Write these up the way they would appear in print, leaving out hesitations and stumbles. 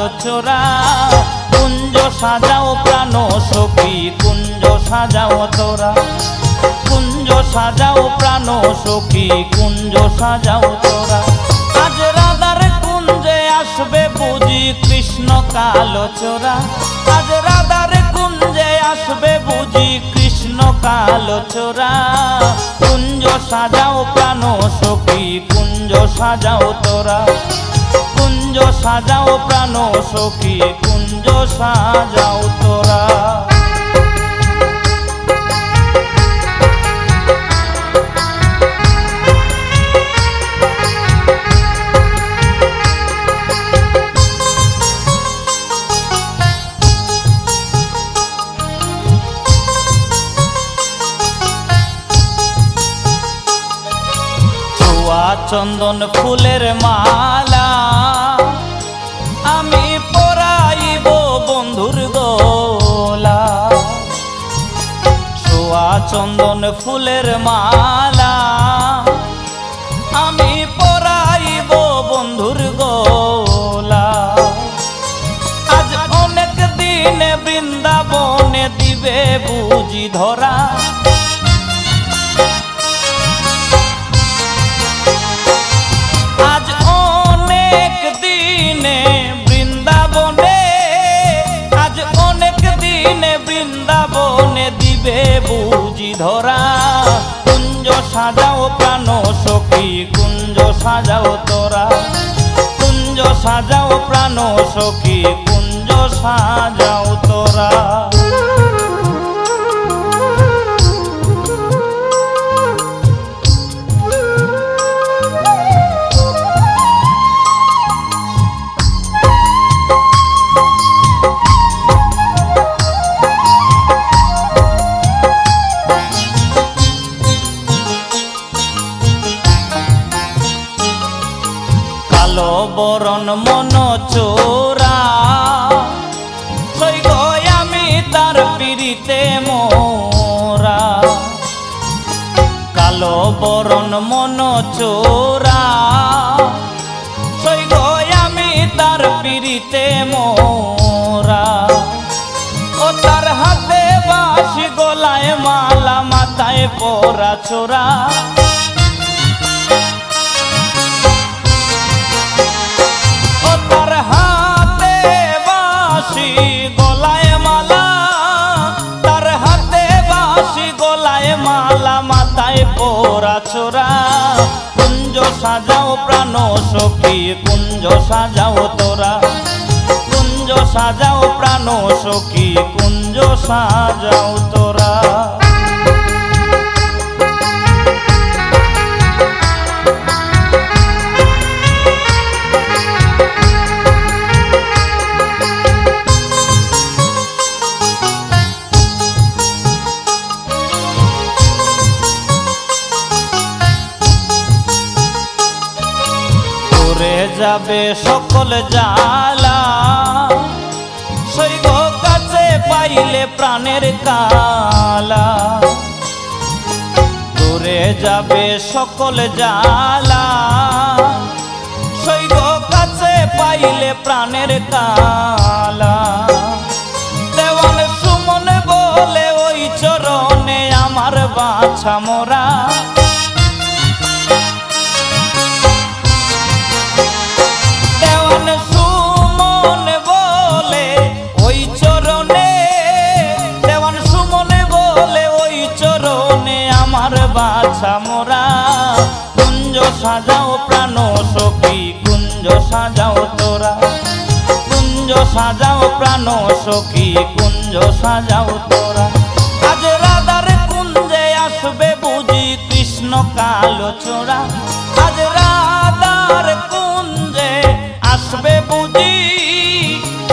কালো চোরা। কুঞ্জ সাজাও প্রাণ সখী কুঞ্জ সাজাও তোরা, কুঞ্জ সাজাও প্রাণ সখী কুঞ্জ সাজাও তোরা। আজ রাধার কুঞ্জে আসবে বুঝি কৃষ্ণ কালো চোরা, আজ রাধার কুঞ্জে আসবে বুঝি কৃষ্ণ কালো চোরা। কুঞ্জ সাজাও প্রাণ সখী কুঞ্জ সাজাও তোরা, কুঞ্জ সাজাও প্রাণ সখী কুঞ্জ সাজাও তোরা। চন্দন ফুলের মালা আমি পরাইব বন্ধুর গলা, ছোয়া চন্দন ফুলের মালা আমি পরাইব বন্ধুর গলা। আজ অনেক দিনে বৃন্দাবনে দিবে বুঝি ধরা, বৃন্দাবনে দিবে বুঝি ধরা। কুঞ্জ সাজাও প্রাণ সখী কুঞ্জ সাজাও তোরা, কুঞ্জ সাজাও প্রাণ সখী কুঞ্জ সাজাও তোরা। কালো বরণ মন চোরা সইগ আমি তার পিড়িতে মোরা, কালো বরণ মন চোরা সইগ আমি তার পিড়িতে মোরা। ও তার হাতে বাঁশি গলায় মালা মাথায় পরা চোরা, গলায় মালা তার হাতে বাঁশি গলায় মালা মাথায় পরা চোরা। কুঞ্জ সাজাও প্রাণ সখী কুঞ্জ সাজাও তোরা, কুঞ্জ সাজাও প্রাণ সখী কুঞ্জ সাজাও তোরা। যাবে সকল জ্বালা সইগ কাছে পাইলে প্রাণের কালা, দূরে যাবে সকল জ্বালা সইগ কাছে পাইলে প্রাণের কালা। দেওয়ান সুমন বলে ওই চরণে আমার বাছা মোরা, বাছা মোরা। কুঞ্জ সাজাও প্রাণ সখী কুঞ্জ সাজাও তোরা, কুঞ্জ সাজাও প্রাণ সখী কুঞ্জ সাজাও তোরা। আজ রাধার কুঞ্জে আসবে বুঝি কৃষ্ণ কালো চোরা, আজ রাধার কুঞ্জে আসবে বুঝি,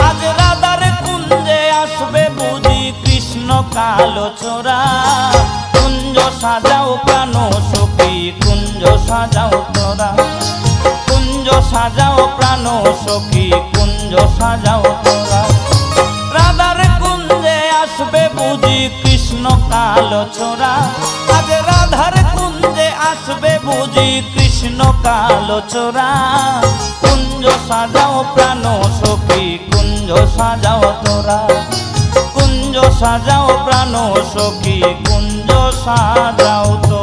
আজ রাধার কুঞ্জে আসবে বুঝি কৃষ্ণ কালো চোরা। কুঞ্জ সাজাও প্রাণ সখী কুঞ্জ সাজাও তোরা, কুঞ্জ সাজাও প্রাণ সখী কুঞ্জ সাজাও তোরা। রাধার কুঞ্জে আসবে বুঝি কৃষ্ণ কালো চোরা, আজ রাধার কুঞ্জে আসবে বুঝি কৃষ্ণ কৃষ্ণ কালো চোরা কুঞ্জ সাজাও প্রাণ সখী কুঞ্জ সাজাও তোরা কুঞ্জ সাজাও প্রাণ সখী কুঞ্জ সাজাও তোরা।